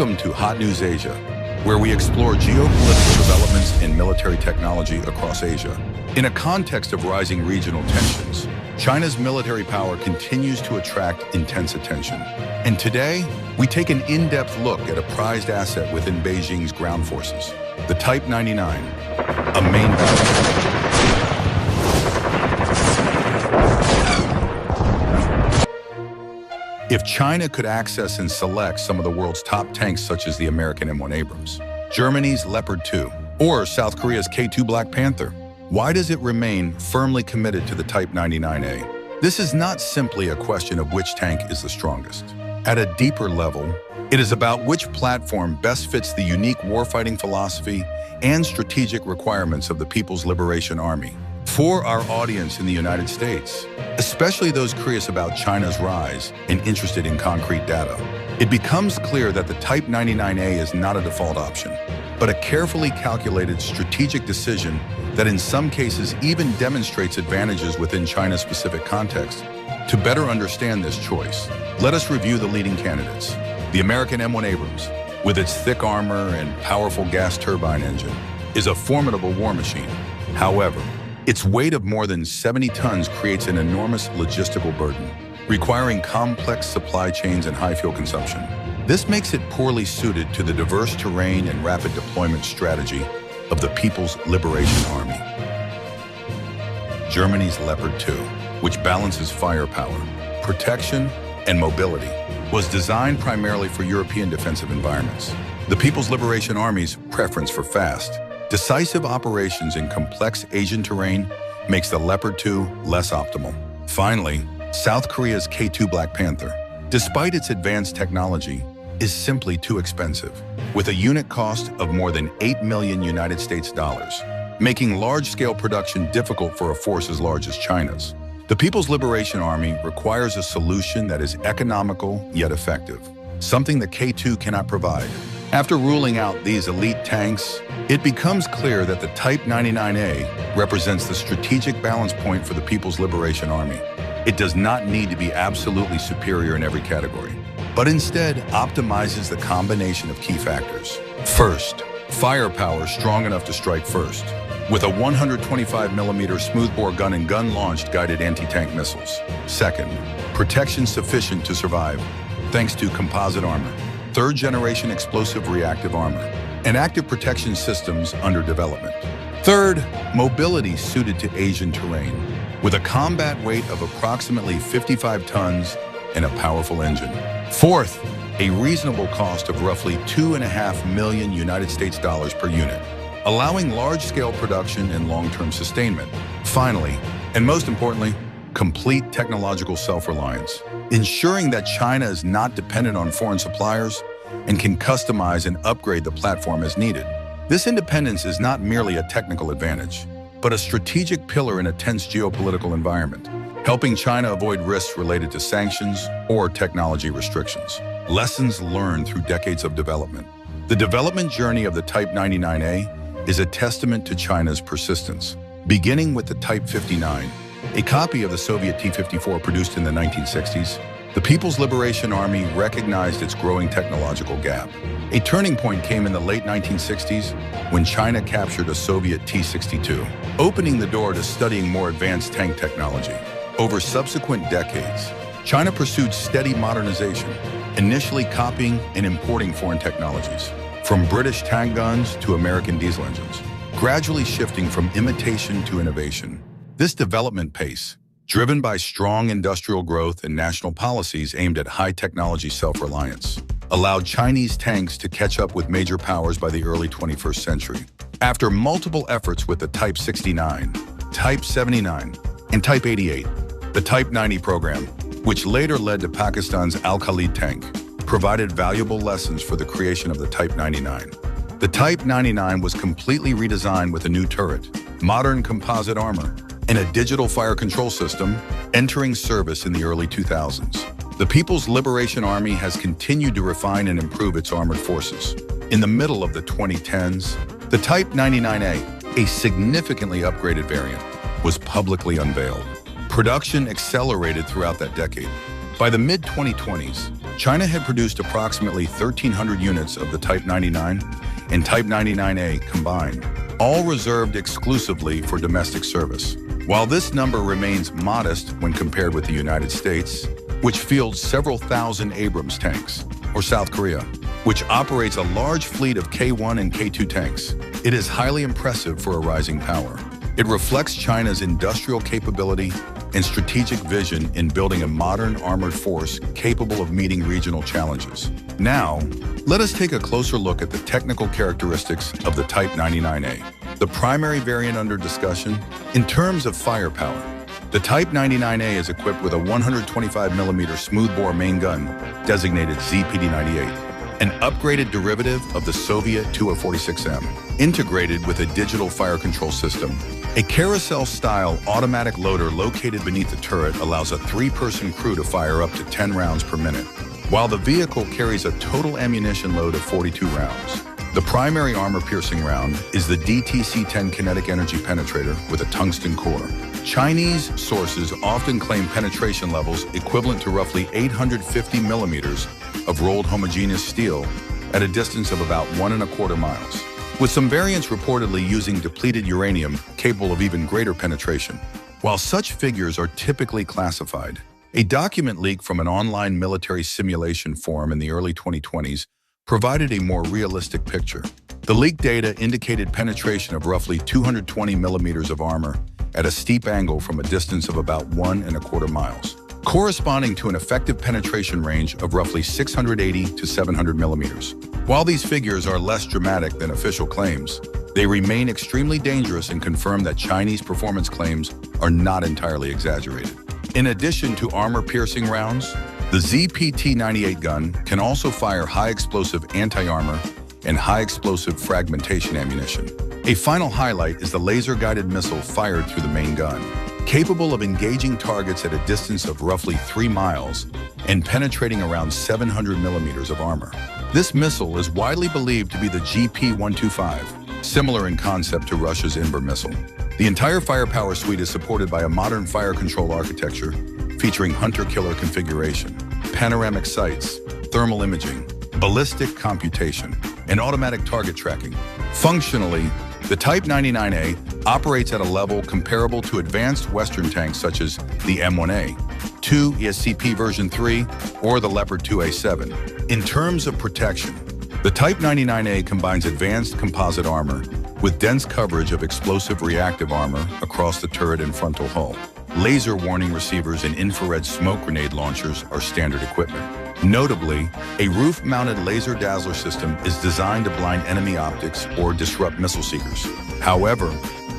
Welcome to Hot News Asia, where we explore geopolitical developments in military technology across Asia. In a context of rising regional tensions, China's military power continues to attract intense attention. And today, we take an in-depth look at a prized asset within Beijing's ground forces, the Type 99, a main battle. If China could access and select some of the world's top tanks such as the American M1 Abrams, Germany's Leopard 2, or South Korea's K2 Black Panther, why does it remain firmly committed to the Type 99A? This is not simply a question of which tank is the strongest. At a deeper level, it is about which platform best fits the unique warfighting philosophy and strategic requirements of the People's Liberation Army. For our audience in the United States, especially those curious about China's rise and interested in concrete data, it becomes clear that the Type 99A is not a default option, but a carefully calculated strategic decision that in some cases even demonstrates advantages within China's specific context. To better understand this choice, let us review the leading candidates. The American M1 Abrams, with its thick armor and powerful gas turbine engine, is a formidable war machine. However, its weight of more than 70 tons creates an enormous logistical burden, requiring complex supply chains and high fuel consumption. This makes it poorly suited to the diverse terrain and rapid deployment strategy of the People's Liberation Army. Germany's Leopard 2, which balances firepower, protection, and mobility, was designed primarily for European defensive environments. The People's Liberation Army's preference for fast, decisive operations in complex Asian terrain makes the Leopard 2 less optimal. Finally, South Korea's K2 Black Panther, despite its advanced technology, is simply too expensive, with a unit cost of more than $8 million United States dollars, making large-scale production difficult for a force as large as China's. The People's Liberation Army requires a solution that is economical yet effective, something the K2 cannot provide. After ruling out these elite tanks, it becomes clear that the Type 99A represents the strategic balance point for the People's Liberation Army. It does not need to be absolutely superior in every category, but instead optimizes the combination of key factors. First, firepower strong enough to strike first, with a 125mm smoothbore gun and gun-launched guided anti-tank missiles. Second, protection sufficient to survive, thanks to composite armor, third-generation explosive reactive armor, and active protection systems under development. Third, mobility suited to Asian terrain, with a combat weight of approximately 55 tons and a powerful engine. Fourth, a reasonable cost of roughly $2.5 million United States dollars per unit, allowing large-scale production and long-term sustainment. Finally, and most importantly, complete technological self-reliance, ensuring that China is not dependent on foreign suppliers and can customize and upgrade the platform as needed. This independence is not merely a technical advantage, but a strategic pillar in a tense geopolitical environment, helping China avoid risks related to sanctions or technology restrictions. Lessons learned through decades of development. The development journey of the Type 99A is a testament to China's persistence, beginning with the Type 59, a copy of the Soviet T-54 produced in the 1960s. The People's Liberation Army recognized its growing technological gap. A turning point came in the late 1960s when China captured a Soviet T-62, opening the door to studying more advanced tank technology. Over subsequent decades, China pursued steady modernization, initially copying and importing foreign technologies, from British tank guns to American diesel engines, gradually shifting from imitation to innovation. This development pace, driven by strong industrial growth and national policies aimed at high-technology self-reliance, allowed Chinese tanks to catch up with major powers by the early 21st century. After multiple efforts with the Type 69, Type 79, and Type 88, the Type 90 program, which later led to Pakistan's Al-Khalid tank, provided valuable lessons for the creation of the Type 99. The Type 99 was completely redesigned with a new turret, modern composite armor, and a digital fire control system, entering service in the early 2000s. The People's Liberation Army has continued to refine and improve its armored forces. In the middle of the 2010s, the Type 99A, a significantly upgraded variant, was publicly unveiled. Production accelerated throughout that decade. By the mid-2020s, China had produced approximately 1,300 units of the Type 99 and Type 99A combined, all reserved exclusively for domestic service. While this number remains modest when compared with the United States, which fields several thousand Abrams tanks, or South Korea, which operates a large fleet of K1 and K2 tanks, it is highly impressive for a rising power. It reflects China's industrial capability and strategic vision in building a modern armored force capable of meeting regional challenges. Now, let us take a closer look at the technical characteristics of the Type 99A, the primary variant under discussion. In terms of firepower, the Type 99A is equipped with a 125mm smoothbore main gun, designated ZPD-98, an upgraded derivative of the Soviet 2046M, integrated with a digital fire control system. A carousel-style automatic loader located beneath the turret allows a 3-person crew to fire up to 10 rounds per minute, while the vehicle carries a total ammunition load of 42 rounds. The primary armor-piercing round is the DTC-10 kinetic energy penetrator with a tungsten core. Chinese sources often claim penetration levels equivalent to roughly 850 millimeters of rolled homogeneous steel at a distance of about 1¼ miles, with some variants reportedly using depleted uranium capable of even greater penetration. While such figures are typically classified, a document leak from an online military simulation forum in the early 2020s provided a more realistic picture. The leaked data indicated penetration of roughly 220 millimeters of armor at a steep angle from a distance of about 1¼ miles, corresponding to an effective penetration range of roughly 680 to 700 millimeters. While these figures are less dramatic than official claims, they remain extremely dangerous and confirm that Chinese performance claims are not entirely exaggerated. In addition to armor-piercing rounds, the ZPT-98 gun can also fire high-explosive anti-armor and high-explosive fragmentation ammunition. A final highlight is the laser-guided missile fired through the main gun, capable of engaging targets at a distance of roughly 3 miles and penetrating around 700 millimeters of armor. This missile is widely believed to be the GP-125, similar in concept to Russia's Inver missile. The entire firepower suite is supported by a modern fire control architecture featuring hunter-killer configuration, panoramic sights, thermal imaging, ballistic computation, and automatic target tracking. Functionally, the Type 99A operates at a level comparable to advanced Western tanks such as the M1 2 ESCP version 3 or the Leopard 2A7. In terms of protection, the Type 99A combines advanced composite armor with dense coverage of explosive reactive armor across the turret and frontal hull. Laser warning receivers and infrared smoke grenade launchers are standard equipment. Notably, a roof-mounted laser dazzler system is designed to blind enemy optics or disrupt missile seekers. However,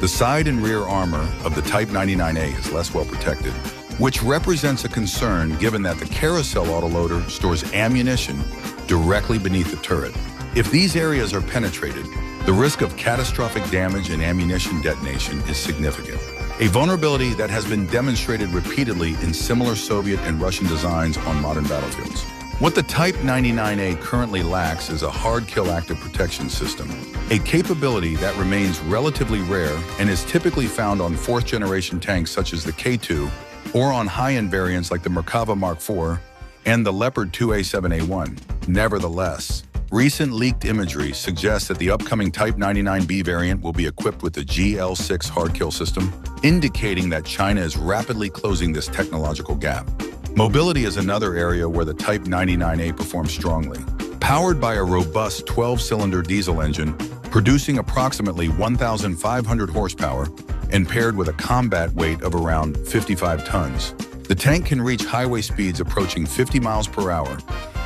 the side and rear armor of the Type 99A is less well protected, which represents a concern given that the carousel autoloader stores ammunition directly beneath the turret. If these areas are penetrated, the risk of catastrophic damage and ammunition detonation is significant, a vulnerability that has been demonstrated repeatedly in similar Soviet and Russian designs on modern battlefields. What the Type 99A currently lacks is a hard-kill active protection system, a capability that remains relatively rare and is typically found on 4th-generation tanks such as the K2 or on high-end variants like the Merkava Mark IV and the Leopard 2A7A1. Nevertheless, recent leaked imagery suggests that the upcoming Type 99B variant will be equipped with the GL6 hard-kill system, indicating that China is rapidly closing this technological gap. Mobility is another area where the Type 99A performs strongly. Powered by a robust 12-cylinder diesel engine, producing approximately 1,500 horsepower, and paired with a combat weight of around 55 tons, the tank can reach highway speeds approaching 50 miles per hour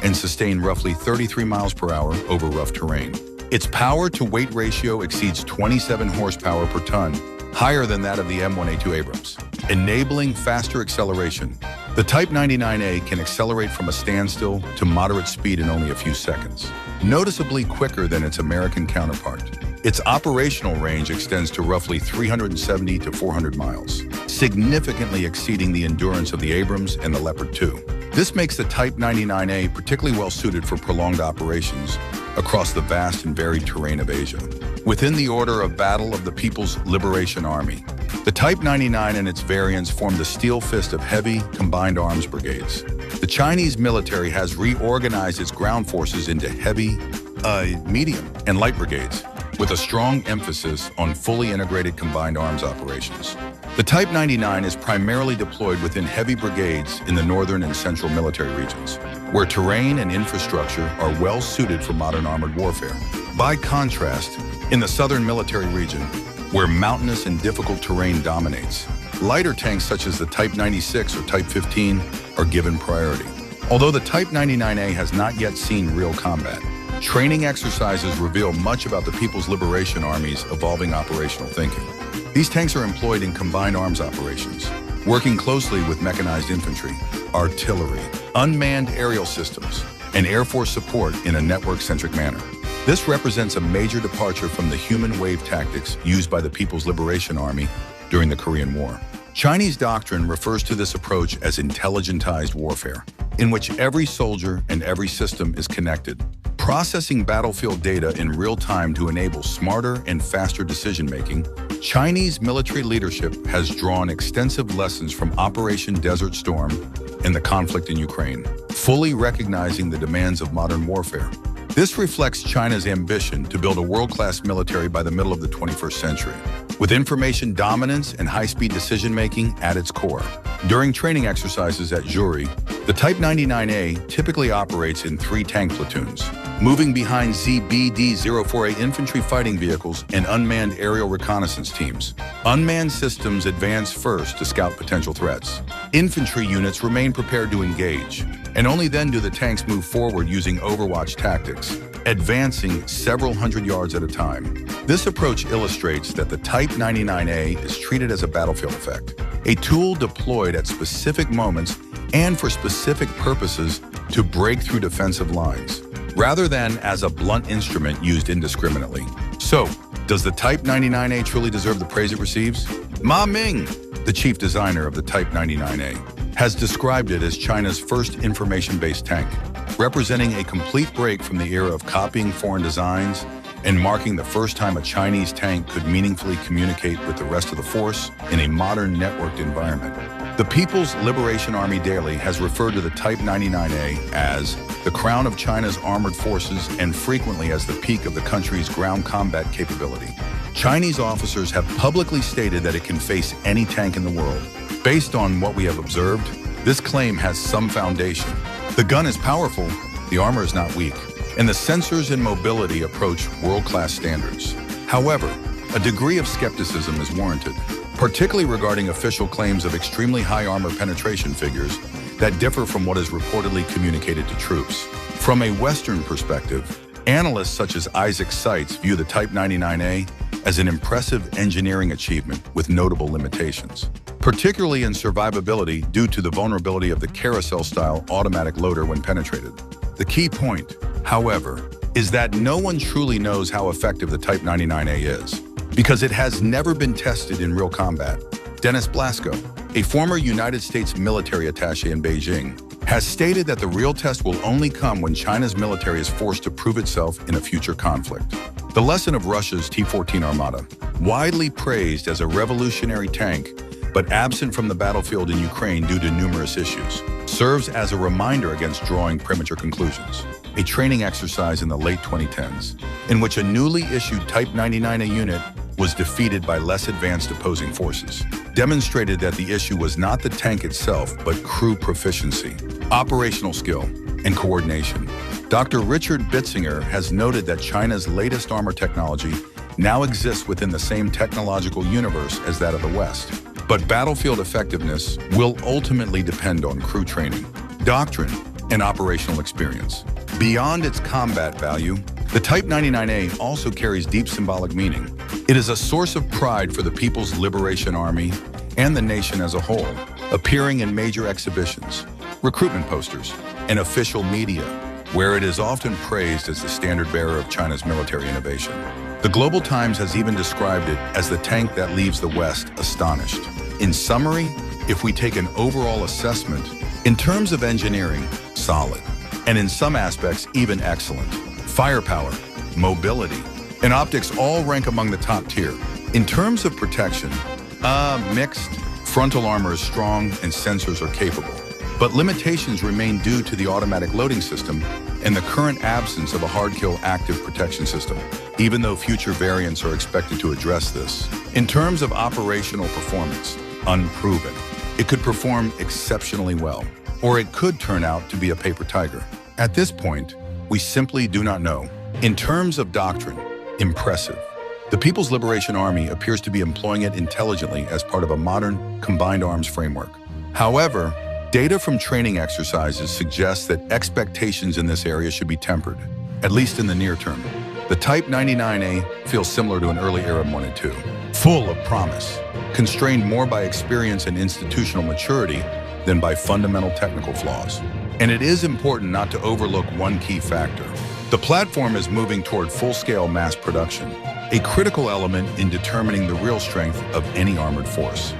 and sustain roughly 33 miles per hour over rough terrain. Its power-to-weight ratio exceeds 27 horsepower per ton, higher than that of the M1 Abrams, enabling faster acceleration. The Type 99A can accelerate from a standstill to moderate speed in only a few seconds, noticeably quicker than its American counterpart. Its operational range extends to roughly 370 to 400 miles, significantly exceeding the endurance of the Abrams and the Leopard 2. This makes the Type 99A particularly well-suited for prolonged operations across the vast and varied terrain of Asia. Within the order of battle of the People's Liberation Army, the Type 99 and its variants form the steel fist of heavy, combined arms brigades. The Chinese military has reorganized its ground forces into heavy, medium, and light brigades, with a strong emphasis on fully integrated combined arms operations. The Type 99 is primarily deployed within heavy brigades in the northern and central military regions, where terrain and infrastructure are well suited for modern armored warfare. By contrast, in the southern military region, where mountainous and difficult terrain dominates, lighter tanks such as the Type 96 or Type 15 are given priority. Although the Type 99A has not yet seen real combat, training exercises reveal much about the People's Liberation Army's evolving operational thinking. These tanks are employed in combined arms operations, working closely with mechanized infantry, artillery, unmanned aerial systems, and Air Force support in a network-centric manner. This represents a major departure from the human wave tactics used by the People's Liberation Army during the Korean War. Chinese doctrine refers to this approach as intelligentized warfare, in which every soldier and every system is connected, processing battlefield data in real time to enable smarter and faster decision-making. Chinese military leadership has drawn extensive lessons from Operation Desert Storm and the conflict in Ukraine, fully recognizing the demands of modern warfare. This reflects China's ambition to build a world-class military by the middle of the 21st century, with information dominance and high-speed decision-making at its core. During training exercises at Zhuri, the Type 99A typically operates in 3 tank platoons, moving behind ZBD-048 infantry fighting vehicles and unmanned aerial reconnaissance teams. Unmanned systems advance first to scout potential threats. Infantry units remain prepared to engage, and only then do the tanks move forward using overwatch tactics, advancing several hundred yards at a time. This approach illustrates that the Type 99A is treated as a battlefield effect, a tool deployed at specific moments and for specific purposes to break through defensive lines, rather than as a blunt instrument used indiscriminately. So, does the Type 99A truly deserve the praise it receives? Ma Ming, the chief designer of the Type 99A, has described it as China's first information-based tank, representing a complete break from the era of copying foreign designs and marking the first time a Chinese tank could meaningfully communicate with the rest of the force in a modern networked environment. The People's Liberation Army Daily has referred to the Type 99A as the crown of China's armored forces and frequently as the peak of the country's ground combat capability. Chinese officers have publicly stated that it can face any tank in the world. Based on what we have observed, this claim has some foundation. The gun is powerful, the armor is not weak, and the sensors and mobility approach world-class standards. However, a degree of skepticism is warranted, particularly regarding official claims of extremely high armor penetration figures that differ from what is reportedly communicated to troops. From a Western perspective, analysts such as Isaac Seitz view the Type 99A as an impressive engineering achievement with notable limitations, particularly in survivability due to the vulnerability of the carousel-style automatic loader when penetrated. The key point, however, is that no one truly knows how effective the Type 99A is, because it has never been tested in real combat. Dennis Blasco, a former United States military attaché in Beijing, has stated that the real test will only come when China's military is forced to prove itself in a future conflict. The lesson of Russia's T-14 Armata, widely praised as a revolutionary tank, but absent from the battlefield in Ukraine due to numerous issues, serves as a reminder against drawing premature conclusions. A training exercise in the late 2010s, in which a newly issued Type 99A unit was defeated by less advanced opposing forces, demonstrated that the issue was not the tank itself, but crew proficiency, operational skill, and coordination. Dr. Richard Bitzinger has noted that China's latest armor technology now exists within the same technological universe as that of the West. But battlefield effectiveness will ultimately depend on crew training, doctrine, and operational experience. Beyond its combat value, the Type 99A also carries deep symbolic meaning. It is a source of pride for the People's Liberation Army and the nation as a whole, appearing in major exhibitions, recruitment posters, and official media, where it is often praised as the standard-bearer of China's military innovation. The Global Times has even described it as the tank that leaves the West astonished. In summary, if we take an overall assessment, in terms of engineering, solid, and in some aspects, even excellent. Firepower, mobility, and optics all rank among the top tier. In terms of protection, mixed. Frontal armor is strong and sensors are capable. But limitations remain due to the automatic loading system and the current absence of a hard-kill active protection system, even though future variants are expected to address this. In terms of operational performance, unproven. It could perform exceptionally well, or it could turn out to be a paper tiger. At this point, we simply do not know. In terms of doctrine, impressive. The People's Liberation Army appears to be employing it intelligently as part of a modern, combined arms framework. However, data from training exercises suggests that expectations in this area should be tempered, at least in the near term. The Type 99A feels similar to an early era M1 and 2, full of promise, constrained more by experience and institutional maturity than by fundamental technical flaws. And it is important not to overlook one key factor. The platform is moving toward full-scale mass production, a critical element in determining the real strength of any armored force.